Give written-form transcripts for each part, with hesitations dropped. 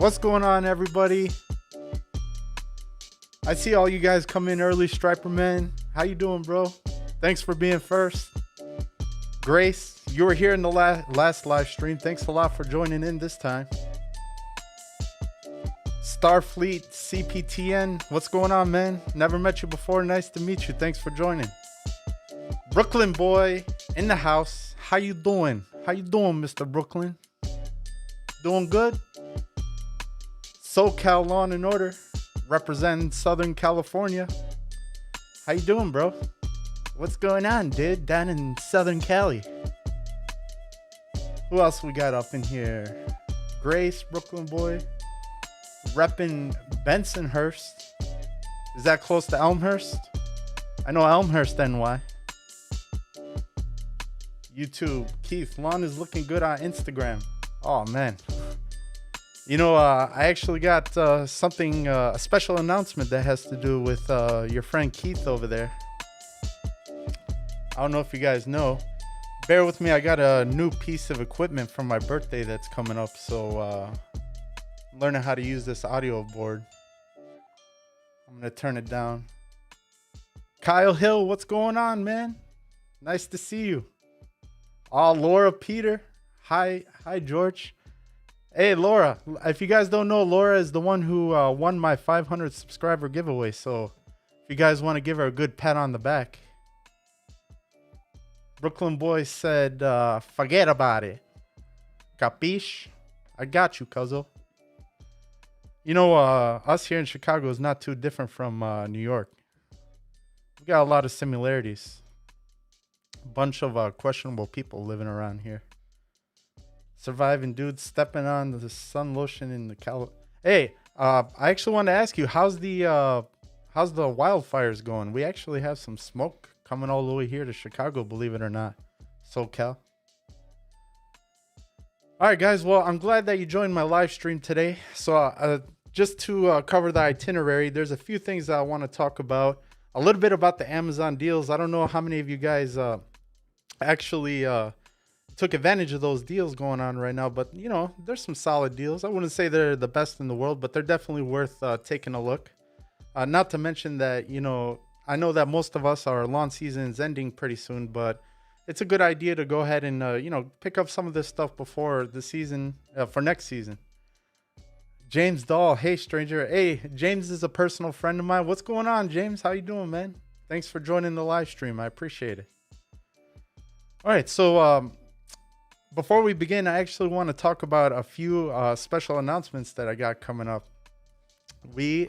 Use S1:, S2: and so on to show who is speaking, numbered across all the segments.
S1: What's going on, everybody? I see all you guys come in early, Striper Man. How you doing, bro? Thanks for being first. Grace, you were here in the last live stream. Thanks a lot for joining in this time. Starfleet CPTN, what's going on, man? Never met you before. Nice to meet you. Thanks for joining. Brooklyn boy in the house. How you doing? How you doing, Mr. Brooklyn? Doing good? SoCal Law and Order, representing Southern California. How you doing, bro? What's going on, dude? Down in Southern Cali. Who else we got up in here? Grace, Brooklyn boy, repping Bensonhurst. Is that close to Elmhurst? I know Elmhurst, NY. YouTube, Keith, lawn is looking good on Instagram. Oh, man. You know, I actually got a special announcement that has to do with your friend Keith over there. I don't know if you guys know. Bear with me, I got a new piece of equipment for my birthday that's coming up. So, learning how to use this audio board. I'm going to turn it down. Kyle Hill, what's going on, man? Nice to see you. Oh, Laura Peter. Hi, George. Hey, Laura, if you guys don't know, Laura is the one who won my 500 subscriber giveaway. So if you guys want to give her a good pat on the back. Brooklyn boy said, forget about it. Capiche? I got you, cuzzo. You know, us here in Chicago is not too different from New York. We got a lot of similarities. A bunch of questionable people living around here. Surviving dudes stepping on the sun lotion in the Hey, I actually want to ask you, how's the wildfires going? We actually have some smoke coming all the way here to Chicago, believe it or not. SoCal. All right, guys. Well, I'm glad that you joined my live stream today. So just to cover the itinerary, there's a few things that I want to talk about. A little bit about the Amazon deals. I don't know how many of you guys actually took advantage of those deals going on right now, but you know, there's some solid deals. I wouldn't say they're the best in the world, but they're definitely worth taking a look. Not to mention that, you know, I know that most of us, our lawn season is ending pretty soon, but it's a good idea to go ahead and, you know, pick up some of this stuff before the season, for next season. James Dahl, hey stranger. Hey, James is a personal friend of mine. What's going on, James? How you doing, man? Thanks for joining the live stream. I appreciate it. All right, so before we begin, I actually want to talk about a few special announcements that I got coming up. I'm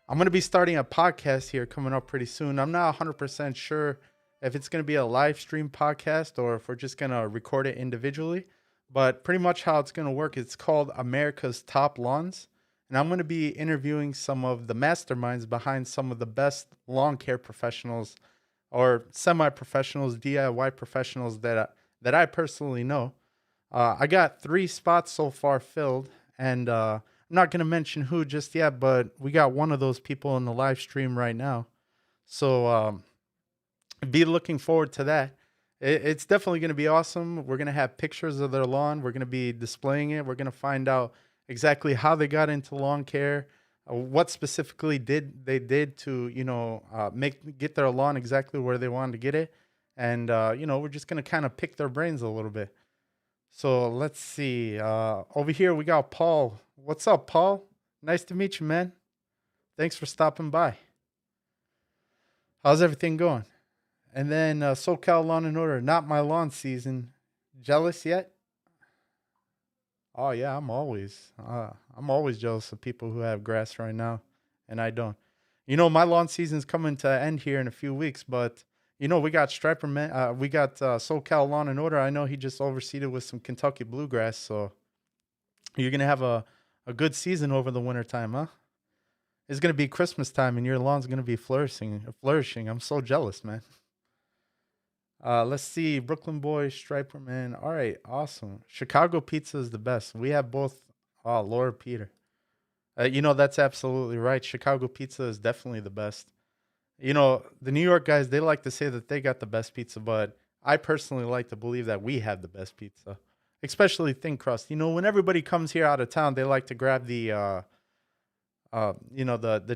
S1: going to be starting a podcast here coming up pretty soon. I'm not 100% sure if it's going to be a live stream podcast or if we're just going to record it individually. But pretty much how it's going to work, it's called America's Top Lawns. And I'm going to be interviewing some of the masterminds behind some of the best lawn care professionals or semi-professionals, DIY professionals that I personally know. I got 3 spots so far filled, and I'm not going to mention who just yet, but we got one of those people in the live stream right now. So be looking forward to that. It's definitely going to be awesome. We're going to have pictures of their lawn. We're going to be displaying it. We're going to find out exactly how they got into lawn care, what specifically they did to, you know, get their lawn exactly where they wanted to get it. And, you know, we're just going to kind of pick their brains a little bit. So let's see. Over here, we got Paul. What's up, Paul? Nice to meet you, man. Thanks for stopping by. How's everything going? And then SoCal Lawn and Order. Not my lawn season. Jealous yet? Oh, yeah, I'm always jealous of people who have grass right now, and I don't. You know, my lawn season's coming to end here in a few weeks, but you know, we got Striper Man. We got SoCal Lawn and Order. I know he just overseeded with some Kentucky bluegrass, so you're gonna have a good season over the winter time, huh? It's gonna be Christmas time, and your lawn's gonna be flourishing. I'm so jealous, man. Let's see, Brooklyn boy, Striper Man. All right, awesome. Chicago pizza is the best. We have both. Oh, Laura Peter. You know, that's absolutely right. Chicago pizza is definitely the best. You know, the New York guys, they like to say that they got the best pizza, but I personally like to believe that we have the best pizza. especially thin crust. When everybody comes here out of town, they like to grab the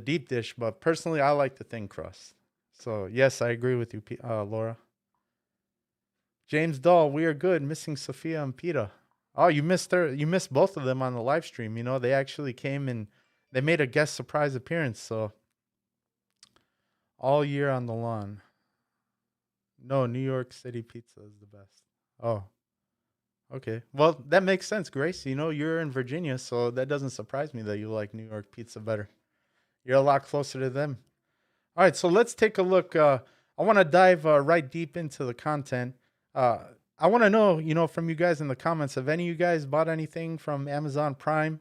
S1: deep dish. But personally, I like the thin crust. So yes, I agree with you, Laura. James Dahl, we are good. Missing Sophia and Peta. Oh, you missed her. You missed both of them on the live stream. They actually came and they made a guest surprise appearance. So all year on the lawn. No, New York City pizza is the best. Oh, okay. Well, that makes sense, Grace. You're in Virginia, so that doesn't surprise me that you like New York pizza better. You're a lot closer to them. All right, so let's take a look. I want to dive right deep into the content. Uh, I want to know, from you guys in the comments, have any of you guys bought anything from Amazon Prime?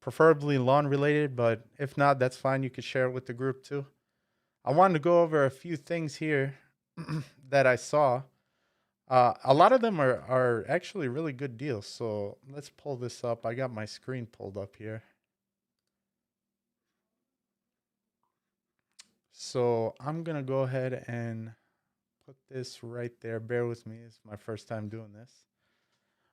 S1: Preferably lawn related, but if not, that's fine. You could share it with the group too. I wanted to go over a few things here that I saw. A lot of them are actually really good deals. So let's pull this up. I got my screen pulled up here. So I'm going to go ahead and put this right there. Bear with me. It's my first time doing this.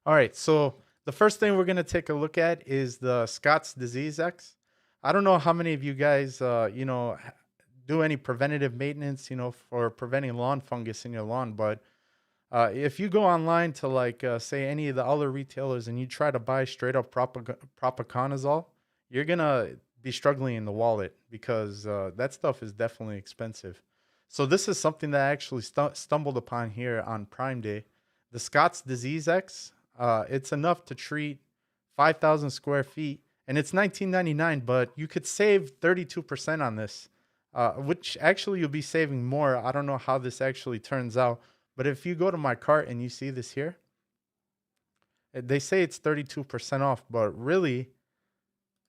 S1: All right. So the first thing we're going to take a look at is the Scott's Disease X. I don't know how many of you guys, do any preventative maintenance, for preventing lawn fungus in your lawn. But if you go online to say any of the other retailers and you try to buy straight up propiconazole, you're going to be struggling in the wallet because that stuff is definitely expensive. So this is something that I actually stumbled upon here on Prime Day. The Scott's Disease X, it's enough to treat 5,000 square feet, and it's $19.99, but you could save 32% on this, which actually you'll be saving more. I don't know how this actually turns out, but if you go to my cart and you see this here, they say it's 32% off, but really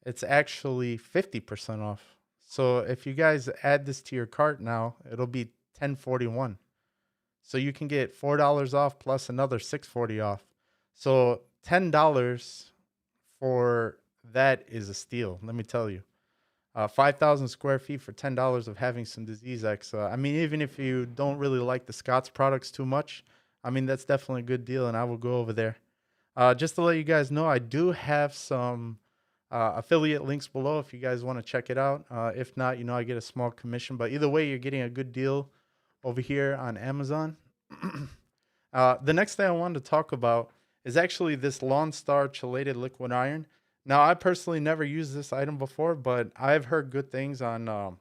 S1: it's actually 50% off. So if you guys add this to your cart now, it'll be $10.41. So you can get $4 off plus another $6.40 off. So $10 for that is a steal, let me tell you. 5,000 square feet for $10 of having some Disease X. Even if you don't really like the Scott's products too much, that's definitely a good deal, and I will go over there. Just to let you guys know, I do have some affiliate links below if you guys want to check it out. If not, I get a small commission. But either way, you're getting a good deal over here on Amazon. The next thing I wanted to talk about is actually this Lawn Star chelated liquid iron. Now, I personally never used this item before, but I've heard good things on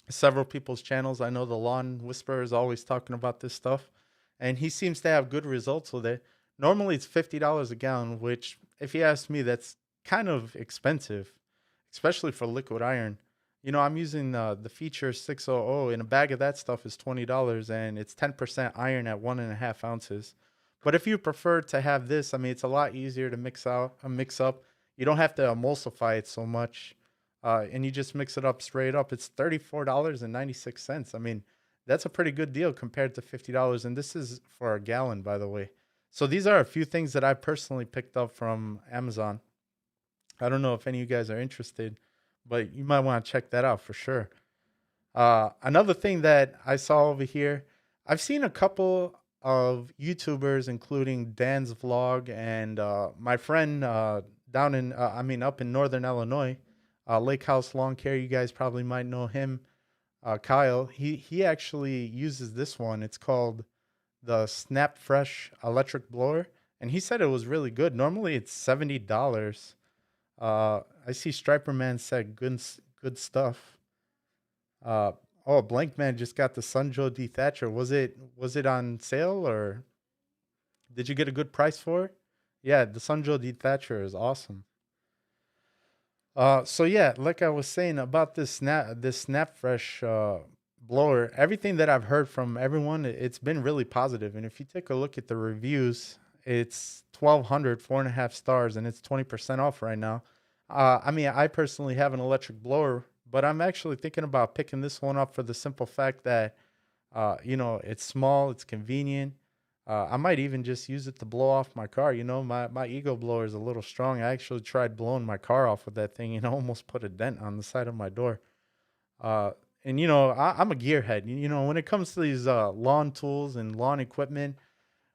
S1: several people's channels. I know the Lawn Whisperer is always talking about this stuff, and he seems to have good results with it. Normally, it's $50 a gallon, which, if you ask me, that's kind of expensive, especially for liquid iron. I'm using the Feature 600, and a bag of that stuff is $20, and it's 10% iron at 1.5 ounces. But if you prefer to have this, it's a lot easier to mix up. You don't have to emulsify it so much, and you just mix it up straight up. It's $34.96. That's a pretty good deal compared to $50, and this is for a gallon, by the way. So these are a few things that I personally picked up from Amazon. I don't know if any of you guys are interested, but you might want to check that out for sure. Another thing that I saw over here, I've seen a couple of YouTubers, including Dan's Vlog and my friend up in Northern Illinois, Lake House Lawn Care. You guys probably might know him, Kyle. He actually uses this one. It's called the Snap Fresh electric blower, and he said it was really good. Normally it's $70. I see Striper Man said good stuff. Blank Man just got the Sunjoe Dethatcher. Was it on sale, or did you get a good price for it? Yeah, the Sunjoe Dethatcher is awesome. So yeah, like I was saying about this Snap Fresh blower, everything that I've heard from everyone, it's been really positive. And if you take a look at the reviews, it's 1,200, 4.5 stars, and it's 20% off right now. I personally have an electric blower, but I'm actually thinking about picking this one up for the simple fact that, it's small, it's convenient. I might even just use it to blow off my car. My ego blower is a little strong. I actually tried blowing my car off with that thing, almost put a dent on the side of my door. I'm a gearhead. When it comes to these lawn tools and lawn equipment,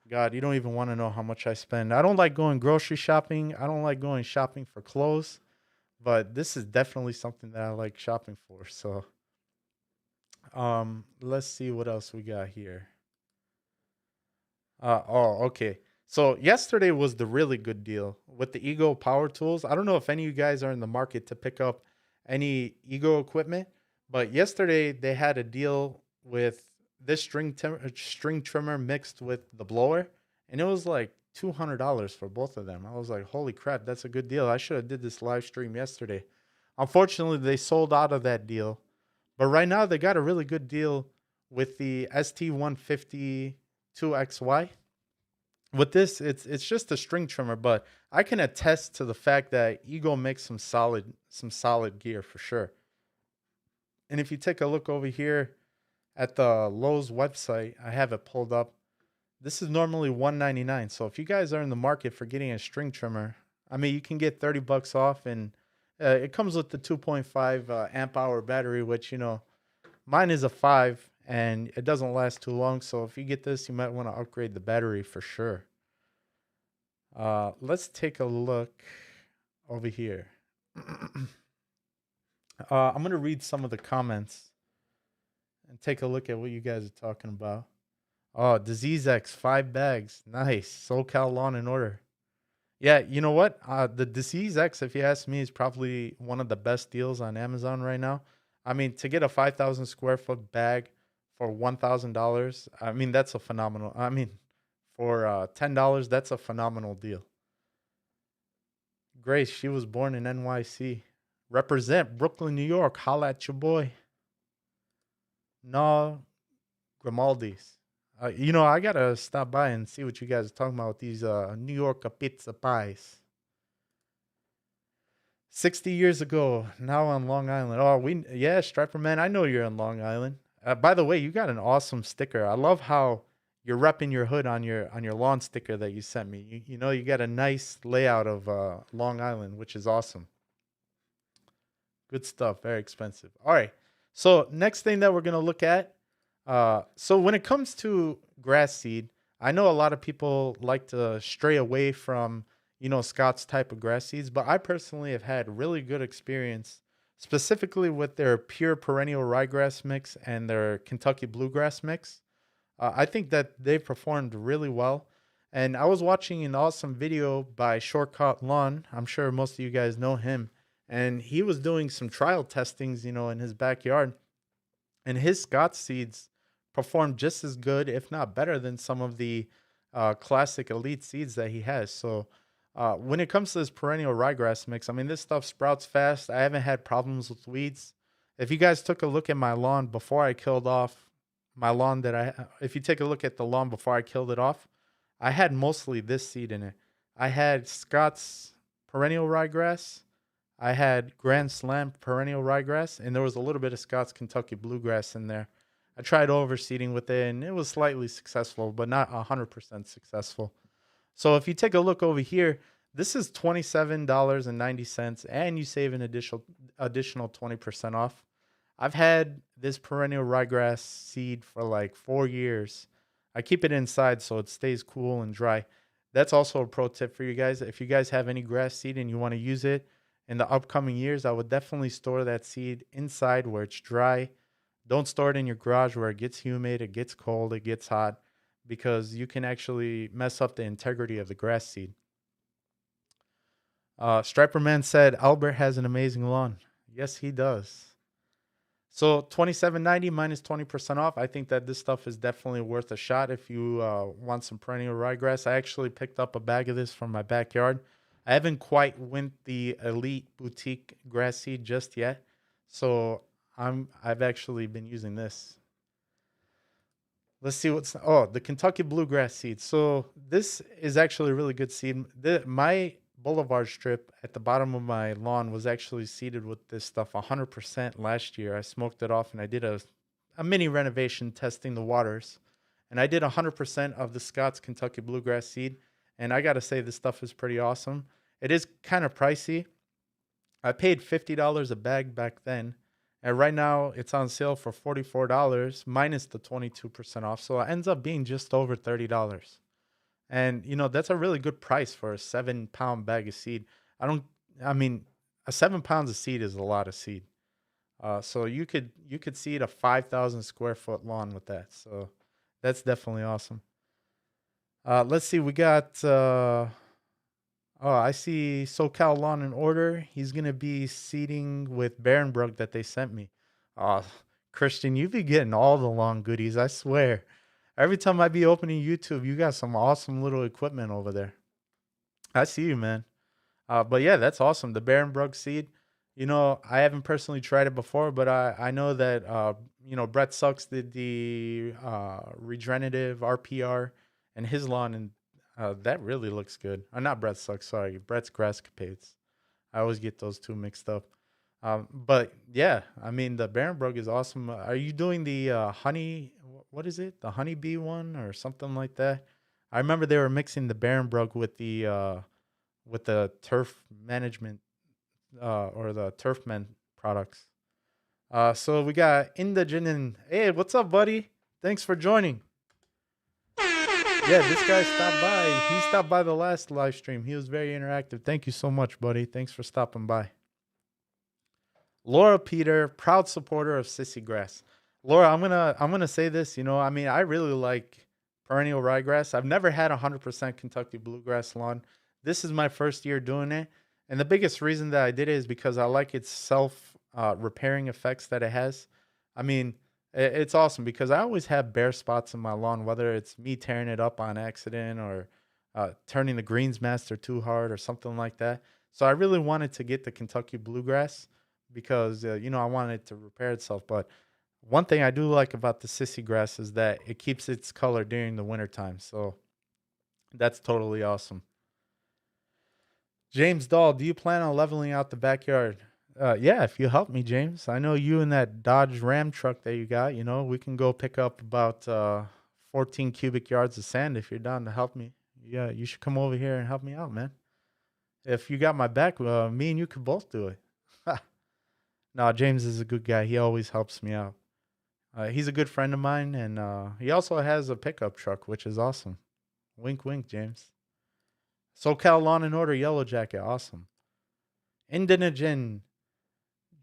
S1: God, you don't even want to know how much I spend. I don't like going grocery shopping. I don't like going shopping for clothes, but this is definitely something that I like shopping for. So, let's see what else we got here. Okay. So yesterday was the really good deal with the Ego power tools. I don't know if any of you guys are in the market to pick up any Ego equipment, but yesterday they had a deal with this string trimmer mixed with the blower, and it was like $200 for both of them. I was like, holy crap, that's a good deal. I should have did this live stream yesterday. Unfortunately, they sold out of that deal, but right now they got a really good deal with the ST150 2XY. With this, it's just a string trimmer, but I can attest to the fact that Ego makes some solid gear for sure. And if you take a look over here at the Lowe's website, I have it pulled up. This is normally $199. So if you guys are in the market for getting a string trimmer, I mean, you can get $30 off, and it comes with the 2.5 amp hour battery, which mine is a 5 and it doesn't last too long. So if you get this, you might want to upgrade the battery for sure. Let's take a look over here. I'm going to read some of the comments and take a look at what you guys are talking about. Oh, Disease X, 5 bags. Nice. SoCal Lawn in order. Yeah, you know what? The Disease X, if you ask me, is probably one of the best deals on Amazon right now. I mean, to get a 5,000 square foot bag for $1,000, I mean, that's a phenomenal. I mean, for $10, that's a phenomenal deal. Grace, she was born in NYC. Represent Brooklyn, New York. Holla at your boy. No, Grimaldi's. I gotta stop by and see what you guys are talking about with these New York pizza pies. 60 years ago, now on Long Island. Oh, yeah, Striper Man, I know you're on Long Island. By the way, you got an awesome sticker. I love how you're repping your hood on your lawn sticker that you sent me. You got a nice layout of Long Island, which is awesome. Good stuff. Very expensive. All right. So next thing that we're gonna look at. So when it comes to grass seed, I know a lot of people like to stray away from Scott's type of grass seeds, but I personally have had really good experience, specifically with their pure perennial ryegrass mix and their Kentucky bluegrass mix. I think that they performed really well. And I was watching an awesome video by Shortcut Lawn. I'm sure most of you guys know him. And he was doing some trial testings, in his backyard. And his Scott seeds performed just as good, if not better, than some of the classic elite seeds that he has. So when it comes to this perennial ryegrass mix, I mean, this stuff sprouts fast. I haven't had problems with weeds. If you guys took a look at my lawn before I killed off my lawn if you take a look at the lawn before I killed it off, I had mostly this seed in it. I had Scott's perennial ryegrass. I had Grand Slam perennial ryegrass, and there was a little bit of Scott's Kentucky bluegrass in there. I tried overseeding with it, and it was slightly successful, but not 100% successful. So if you take a look over here, this is $27.90, and you save an additional 20% off. I've had this perennial ryegrass seed for like 4 years. I keep it inside so it stays cool and dry. That's also a pro tip for you guys. If you guys have any grass seed and you want to use it in the upcoming years, I would definitely store that seed inside where it's dry. Don't store it in your garage where it gets humid, it gets cold, it gets hot, because you can actually mess up the integrity of the grass seed. Striper Man said Albert has an amazing lawn. Yes, he does. So $27.90 minus 20% off. I think that this stuff is definitely worth a shot if you want some perennial ryegrass. I actually picked up a bag of this from my backyard. I haven't quite went the elite boutique grass seed just yet, so I've actually been using this. Let's see the Kentucky bluegrass seed. So this is actually a really good seed. My boulevard strip at the bottom of my lawn was actually seeded with this stuff 100% last year. I smoked it off and I did a mini renovation testing the waters. And I did 100% of the Scott's Kentucky bluegrass seed. And I got to say, this stuff is pretty awesome. It is kind of pricey. I paid $50 a bag back then. And right now it's on sale for $44 minus the 22% off. So it ends up being just over $30. And that's a really good price for a 7 pound bag of seed. I don't. I mean, a 7 pounds of seed is a lot of seed. So you could seed a 5,000 square foot lawn with that. So that's definitely awesome. Let's see. We got. Oh, I see SoCal Lawn and Order. He's gonna be seeding with Barenbrug that they sent me. Oh, Christian, you be getting all the lawn goodies. I swear. Every time I be opening YouTube, you got some awesome little equipment over there. I see you, man. But yeah, that's awesome. The Barenbrug seed. I haven't personally tried it before, but I know that Brett Sucks did the regenerative RPR and his lawn, and that really looks good. Not Brett Sucks, sorry, Brett's Grasscapades. I always get those two mixed up. But yeah, I mean the Barenbrug is awesome. Are you doing the honey? What is it? The honeybee one or something like that? I remember they were mixing the Barenbrug with the turf management or the Turfman products. So we got Indigent and hey, what's up, buddy? Thanks for joining. Yeah, this guy stopped by. He stopped by the last live stream. He was very interactive. Thank you so much, buddy. Thanks for stopping by. Laura Peter, proud supporter of Sissy Grass. Laura, I'm gonna say this. I mean, I really like perennial ryegrass. I've never had 100% Kentucky bluegrass lawn. This is my first year doing it, and the biggest reason that I did it is because I like its self repairing effects that it has. I mean, it's awesome because I always have bare spots in my lawn, whether it's me tearing it up on accident or turning the greens master too hard or something like that. So I really wanted to get the Kentucky bluegrass because I wanted it to repair itself. But one thing I do like about the sissy grass is that it keeps its color during the wintertime. So that's totally awesome. James Dahl, do you plan on leveling out the backyard? Yeah, if you help me, James. I know you and that Dodge Ram truck that you got. We can go pick up about 14 cubic yards of sand if you're down to help me. Yeah, you should come over here and help me out, man. If you got my back, me and you could both do it. No, James is a good guy. He always helps me out. He's a good friend of mine, and he also has a pickup truck, which is awesome. Wink, wink, James. SoCal Lawn and Order Yellow Jacket, awesome. Indinogen,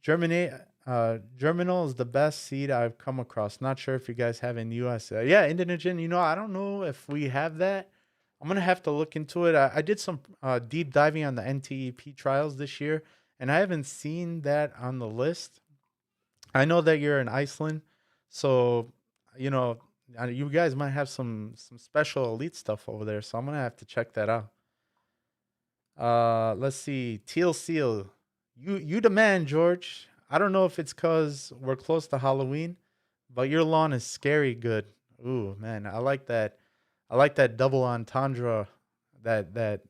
S1: Germinal is the best seed I've come across. Not sure if you guys have in the US. Yeah, Indinogen, I don't know if we have that. I'm going to have to look into it. I did some deep diving on the NTEP trials this year, and I haven't seen that on the list. I know that you're in Iceland, so you know you guys might have some special elite stuff over there. So I'm gonna have to check that out. Let's see, Teal Seal, you the man, George. I don't know if it's cause we're close to Halloween, but your lawn is scary good. Ooh man, I like that. I like that double entendre. That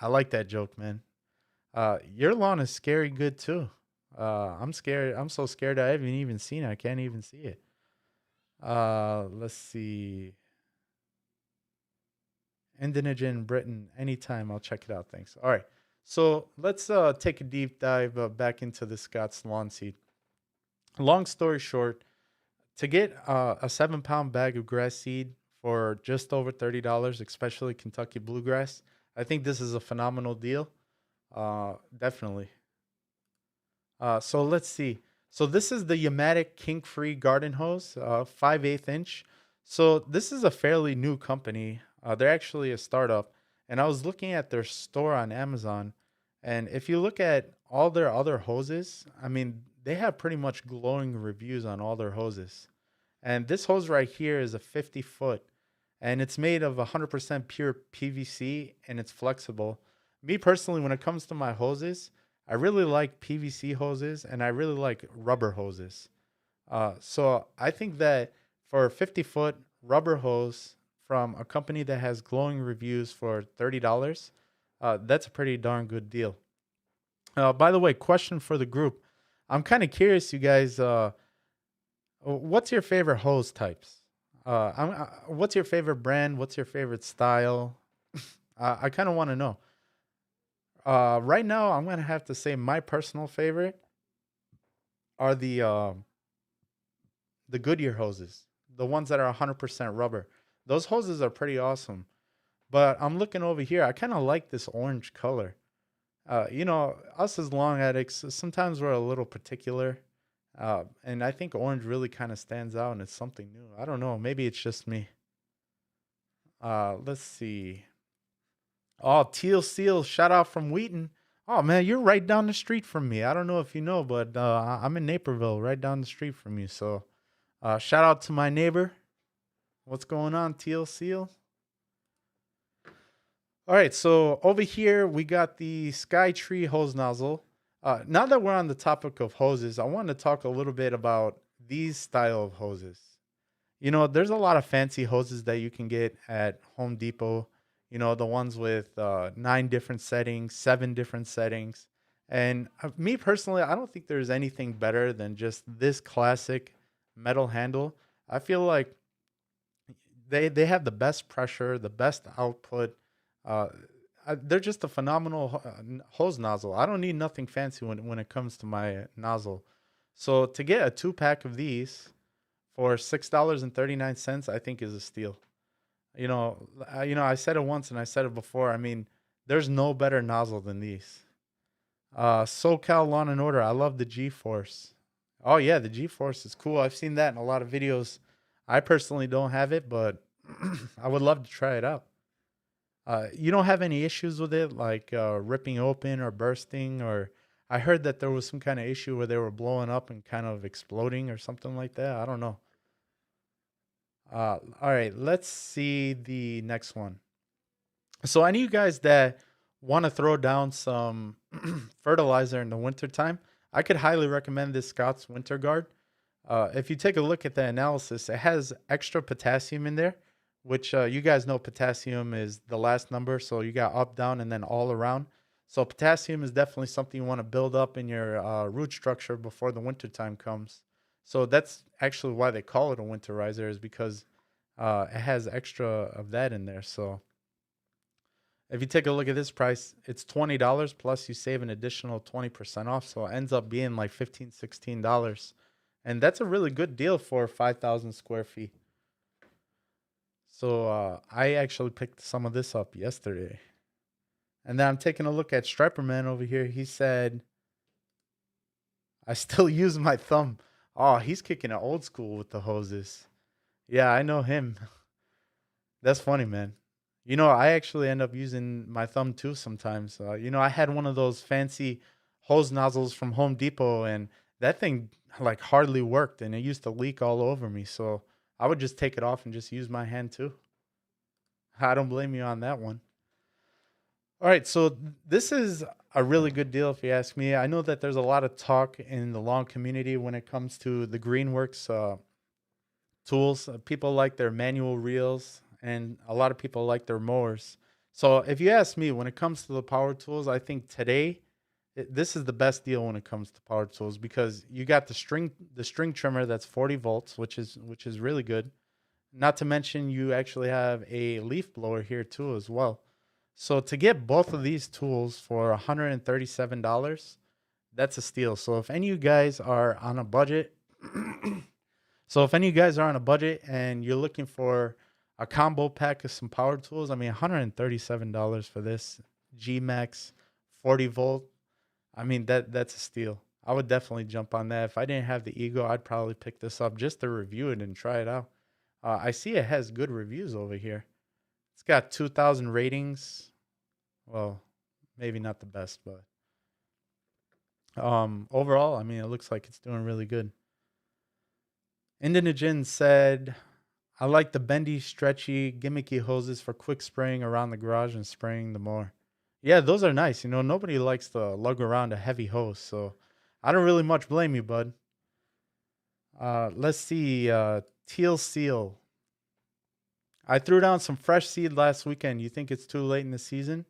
S1: I like that joke, man. Your lawn is scary good too. I'm scared. I'm so scared I haven't even seen it. I can't even see it. Let's see. Indonesian Britain. Anytime. I'll check it out. Thanks. All right. So let's take a deep dive back into the Scott's lawn seed. Long story short, to get a 7 pound bag of grass seed for just over $30, especially Kentucky bluegrass, I think this is a phenomenal deal. Definitely. So let's see. So this is the Yamatic kink-free garden hose, 5/8 inch. So this is a fairly new company. They're actually a startup, and I was looking at their store on Amazon, and if you look at all their other hoses, I mean, they have pretty much glowing reviews on all their hoses. And this hose right here is a 50 foot, and it's made of 100% pure PVC, and it's flexible. Me personally, when it comes to my hoses, I really like PVC hoses and I really like rubber hoses. So I think that for a 50-foot rubber hose from a company that has glowing reviews for $30, that's a pretty darn good deal. By the way, question for the group. I'm kind of curious, you guys. What's your favorite hose types? What's your favorite brand? What's your favorite style? I kind of want to know. Right now, I'm gonna have to say my personal favorite are the Goodyear hoses, the ones that are 100% rubber. Those hoses are pretty awesome. But I'm looking over here. I kind of like this orange color. Us as lawn addicts, sometimes we're a little particular. And I think orange really kind of stands out and it's something new. I don't know. Maybe it's just me. Let's see. Oh, Teal Seal, shout out from Wheaton. Oh man, you're right down the street from me. I don't know if you know, but I'm in Naperville, right down the street from you. So, shout out to my neighbor. What's going on, Teal Seal? All right, so over here we got the Sky Tree hose nozzle. Now that we're on the topic of hoses, I want to talk a little bit about these style of hoses. There's a lot of fancy hoses that you can get at Home Depot. The ones with 9 different settings, 7 different settings. And me personally, I don't think there's anything better than just this classic metal handle. I feel like they have the best pressure, the best output. Uh, they're just a phenomenal hose nozzle. I don't need nothing fancy when it comes to my nozzle. So to get a 2 pack of these for $6.39, I think is a steal. I said it once and I said it before. I mean, there's no better nozzle than these. SoCal Lawn and Order. I love the G-Force. Oh yeah, the G-Force is cool. I've seen that in a lot of videos. I personally don't have it, but I would love to try it out. You don't have any issues with it, like ripping open or bursting, or I heard that there was some kind of issue where they were blowing up and kind of exploding or something like that. I don't know. All right, let's see the next one. So, any of you guys that want to throw down some fertilizer in the wintertime, I could highly recommend this Scott's Winter Guard. If you take a look at the analysis, it has extra potassium in there, which you guys know potassium is the last number. So, you got up, down, and then all around. So, potassium is definitely something you want to build up in your root structure before the wintertime comes. So, that's actually why they call it a winterizer, is because it has extra of that in there. So, if you take a look at this price, it's $20 plus you save an additional 20% off. So it ends up being like $15, $16. And that's a really good deal for 5,000 square feet. So I actually picked some of this up yesterday. And then I'm taking a look at Striper Man over here. He said, I still use my thumb. Oh, he's kicking it old school with the hoses. Yeah, I know him. That's funny, man. I actually end up using my thumb too sometimes. I had one of those fancy hose nozzles from Home Depot, and that thing like hardly worked, and it used to leak all over me. So I would just take it off and just use my hand too. I don't blame you on that one. All right, so this is a really good deal if you ask me. I know that there's a lot of talk in the lawn community when it comes to the Greenworks tools. People like their manual reels, and a lot of people like their mowers. So if you ask me, when it comes to the power tools, I think today this is the best deal when it comes to power tools, because you got the string trimmer that's 40 volts, which is really good. Not to mention you actually have a leaf blower here too as well. So to get both of these tools for $137, that's a steal. So if any of you guys are on a budget, and you're looking for a combo pack of some power tools, I mean, $137 for this G Max 40 volt. I mean, that's a steal. I would definitely jump on that. If I didn't have the ego, I'd probably pick this up just to review it and try it out. I see it has good reviews over here. It's got 2,000 ratings. Well, maybe not the best, but overall, I mean, it looks like it's doing really good. Indonesia said, I like the bendy, stretchy, gimmicky hoses for quick spraying around the garage and spraying the mower. Yeah, those are nice. Nobody likes to lug around a heavy hose, so I don't really much blame you, bud. Let's see. Teal Seal. I threw down some fresh seed last weekend. You think it's too late in the season?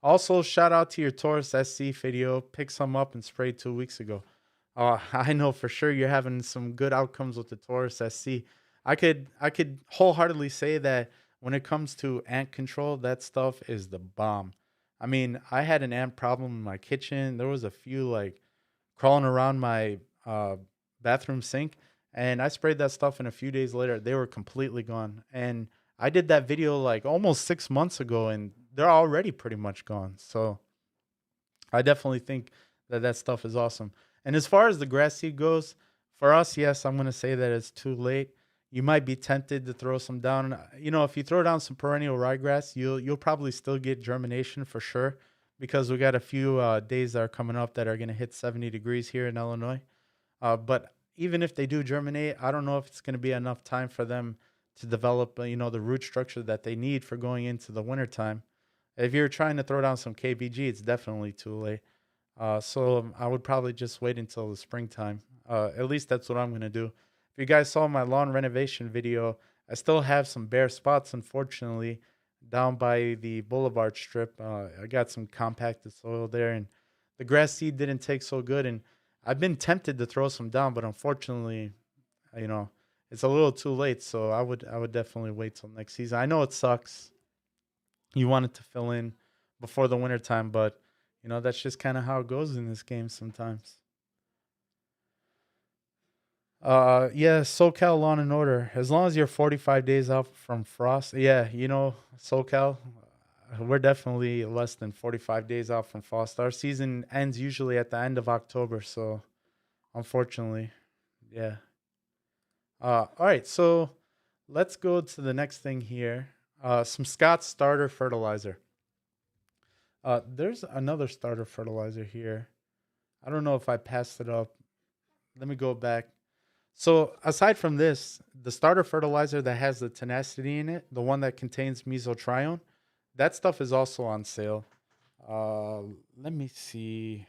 S1: Also, shout out to your Taurus SC video. Picked some up and sprayed 2 weeks ago. I know for sure you're having some good outcomes with the Taurus SC. I could wholeheartedly say that when it comes to ant control, that stuff is the bomb. I mean, I had an ant problem in my kitchen. There was a few like crawling around my bathroom sink, and I sprayed that stuff, and a few days later, they were completely gone. And I did that video like almost 6 months ago, and they're already pretty much gone. So I definitely think that that stuff is awesome. And as far as the grass seed goes, for us, yes, I'm gonna say that it's too late. You might be tempted to throw some down. You know, if you throw down some perennial ryegrass, you'll probably still get germination for sure, because we got a few days that are coming up that are gonna hit 70 degrees here in Illinois. But even if they do germinate, I don't know if it's gonna be enough time for them to develop, the root structure that they need for going into the wintertime. If you're trying to throw down some KBG, it's definitely too late. So I would probably just wait until the springtime. At least that's what I'm going to do. If you guys saw my lawn renovation video, I still have some bare spots, unfortunately, down by the boulevard strip. I got some compacted soil there, and the grass seed didn't take so good. And I've been tempted to throw some down, but unfortunately, you know, it's a little too late. So I would definitely wait till next season. I know it sucks. You want it to fill in before the wintertime, but that's just kind of how it goes in this game sometimes. Yeah, SoCal Lawn and Order. As long as you're 45 days out from frost, yeah, SoCal, we're definitely less than 45 days out from frost. Our season ends usually at the end of October, so unfortunately, yeah. All right, so let's go to the next thing here. Some Scott starter fertilizer. There's another starter fertilizer here. I don't know if I passed it up. Let me go back. So aside from this, the starter fertilizer that has the tenacity in it, the one that contains mesotrione, that stuff is also on sale. Uh, Let me see.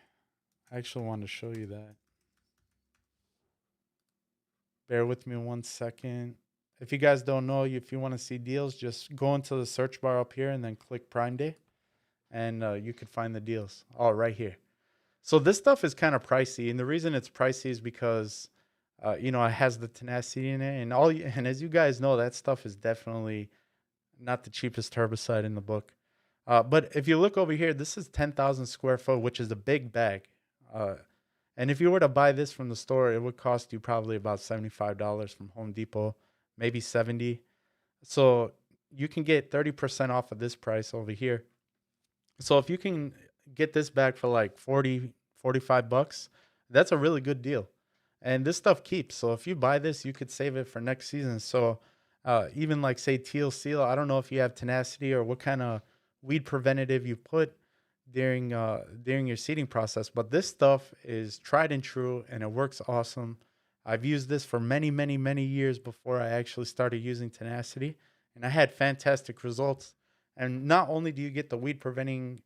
S1: I actually want to show you that. Bear with me 1 second. If you guys don't know, if you want to see deals, just go into the search bar up here and then click Prime Day, and you could find the deals. Oh, right here. So this stuff is kind of pricey, and the reason it's pricey is because, it has the tenacity in it, and and as you guys know, that stuff is definitely not the cheapest herbicide in the book. But if you look over here, this is 10,000 square foot, which is a big bag. Uh, and if you were to buy this from the store, it would cost you probably about $75 from Home Depot, maybe 70. So you can get 30% off of this price over here. So if you can get this bag for like 40, 45 bucks, that's a really good deal. And this stuff keeps. So if you buy this, you could save it for next season. So even like say teal seal, I don't know if you have tenacity or what kind of weed preventative you put during your seeding process, but this stuff is tried and true and it works awesome. I've used this for many, many, many years before I actually started using tenacity, and I had fantastic results. And not only do you get the weed preventing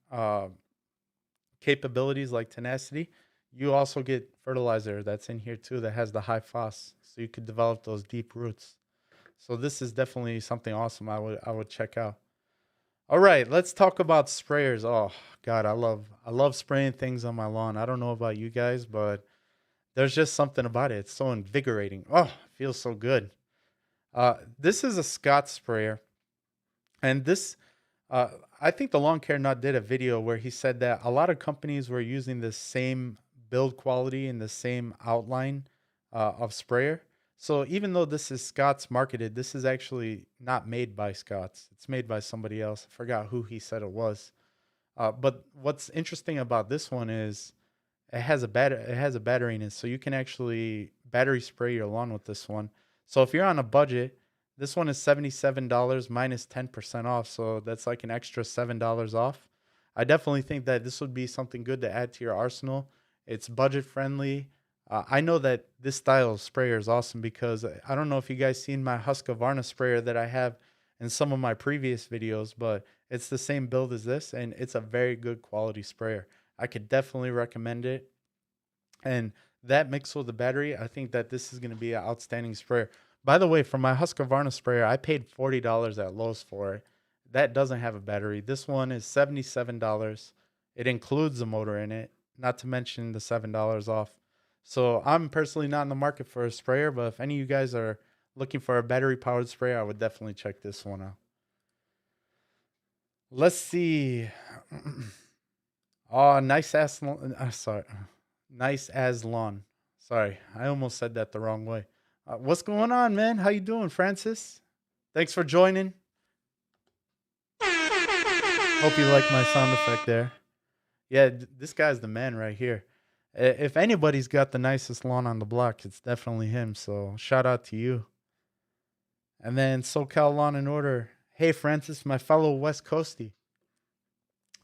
S1: capabilities like tenacity, you also get fertilizer that's in here too that has the high phos, so you could develop those deep roots. So this is definitely something awesome. I would check out. All right, let's talk about sprayers. Oh God, I love spraying things on my lawn. I don't know about you guys, but there's just something about it. It's so invigorating. Oh, it feels so good. This is a Scott sprayer, and this, uh, I think the Lawn Care Nut did a video where he said that a lot of companies were using the same build quality and the same outline of sprayer. So even though this is Scott's marketed, this is actually not made by Scott's. It's made by somebody else. I forgot who he said it was. But what's interesting about this one is it has a battery in it, so you can actually battery spray your lawn with this one. So if you're on a budget, this one is $77 minus 10% off, so that's like an extra $7 off. I definitely think that this would be something good to add to your arsenal. It's budget friendly. I know that this style of sprayer is awesome because I don't know if you guys seen my Husqvarna sprayer that I have in some of my previous videos, but it's the same build as this, and it's a very good quality sprayer. I could definitely recommend it. And that mixed with the battery, I think that this is going to be an outstanding sprayer. By the way, for my Husqvarna sprayer, I paid $40 at Lowe's for it. That doesn't have a battery. This one is $77. It includes a motor in it, not to mention the $7 off. So I'm personally not in the market for a sprayer, but if any of you guys are looking for a battery powered sprayer, I would definitely check this one out. Let's see. Oh, nice ass. Sorry, nice as lawn. Sorry, I almost said that the wrong way. What's going on, man? How you doing, Francis? Thanks for joining. Hope you like my sound effect there. Yeah, this guy's the man right here. If anybody's got the nicest lawn on the block, it's definitely him. So shout out to you. And then SoCal Lawn and Order. Hey, Francis, my fellow West Coastie.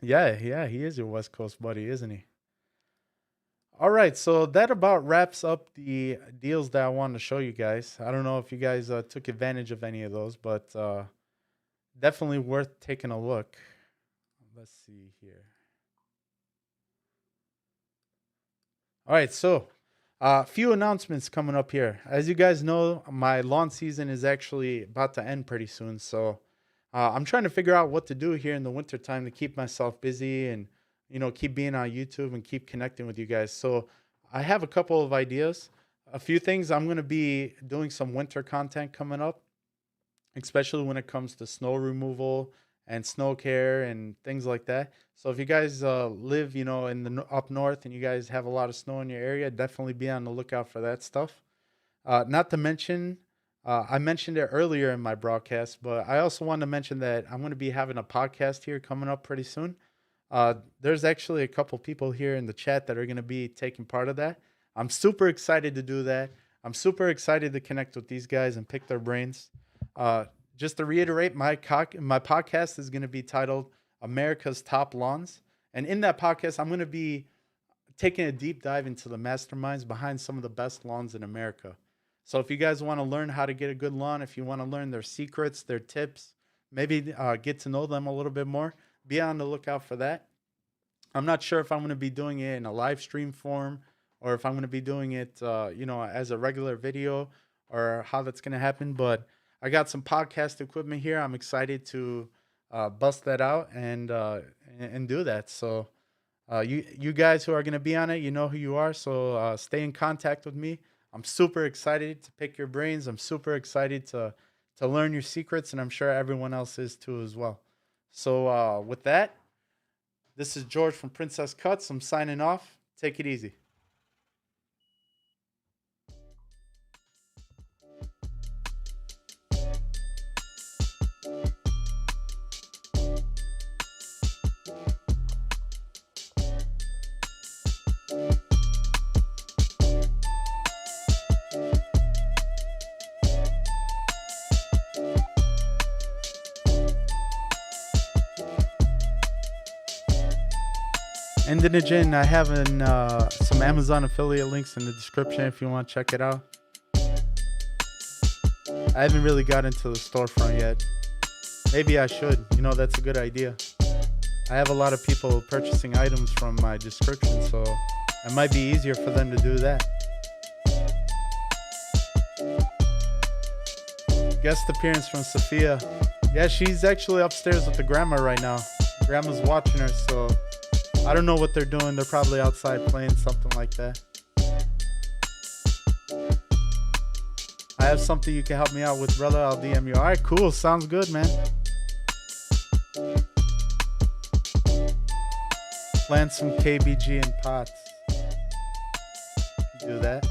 S1: Yeah, he is your West Coast buddy, isn't he? All right, so that about wraps up the deals that I wanted to show you guys. I don't know if you guys took advantage of any of those, but definitely worth taking a look. Let's see here. All right, so a few announcements coming up here. As you guys know, my lawn season is actually about to end pretty soon, so I'm trying to figure out what to do here in the winter time to keep myself busy and keep being on YouTube and keep connecting with you guys. So I have a couple of ideas, a few things. I'm going to be doing some winter content coming up, especially when it comes to snow removal and snow care and things like that. So if you guys live, in the up north and you guys have a lot of snow in your area, definitely be on the lookout for that stuff. Not to mention, I mentioned it earlier in my broadcast, but I also want to mention that I'm going to be having a podcast here coming up pretty soon. There's actually a couple people here in the chat that are going to be taking part of that. I'm super excited to do that. I'm super excited to connect with these guys and pick their brains. Just to reiterate, my podcast is going to be titled America's Top Lawns. And in that podcast, I'm going to be taking a deep dive into the masterminds behind some of the best lawns in America. So if you guys want to learn how to get a good lawn, if you want to learn their secrets, their tips, maybe get to know them a little bit more, be on the lookout for that. I'm not sure if I'm going to be doing it in a live stream form or if I'm going to be doing it, as a regular video or how that's going to happen. But I got some podcast equipment here. I'm excited to bust that out and do that. So you guys who are going to be on it, you know who you are. So stay in contact with me. I'm super excited to pick your brains. I'm super excited to learn your secrets, and I'm sure everyone else is too as well. So with that, this is George from Princess Cuts. I'm signing off. Take it easy. And in the gym, I have some Amazon affiliate links in the description if you want to check it out. I haven't really got into the storefront yet. Maybe I should. That's a good idea. I have a lot of people purchasing items from my description, so it might be easier for them to do that. Guest appearance from Sophia. Yeah, she's actually upstairs with the grandma right now. Grandma's watching her, so I don't know what they're doing. They're probably outside playing something like that. I have something you can help me out with, brother. I'll DM you. All right, cool. Sounds good, man. Plant some KBG in pots. Do that.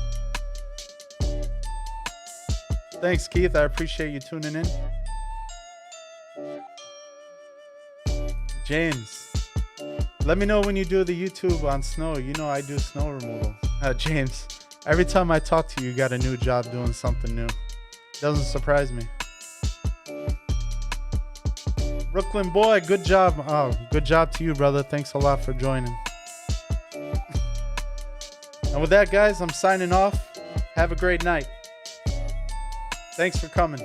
S1: Thanks, Keith. I appreciate you tuning in. James. Let me know when you do the YouTube on snow. I do snow removal. James, every time I talk to you, you got a new job doing something new. Doesn't surprise me. Brooklyn boy, good job. Oh, good job to you, brother. Thanks a lot for joining. And with that, guys, I'm signing off. Have a great night. Thanks for coming.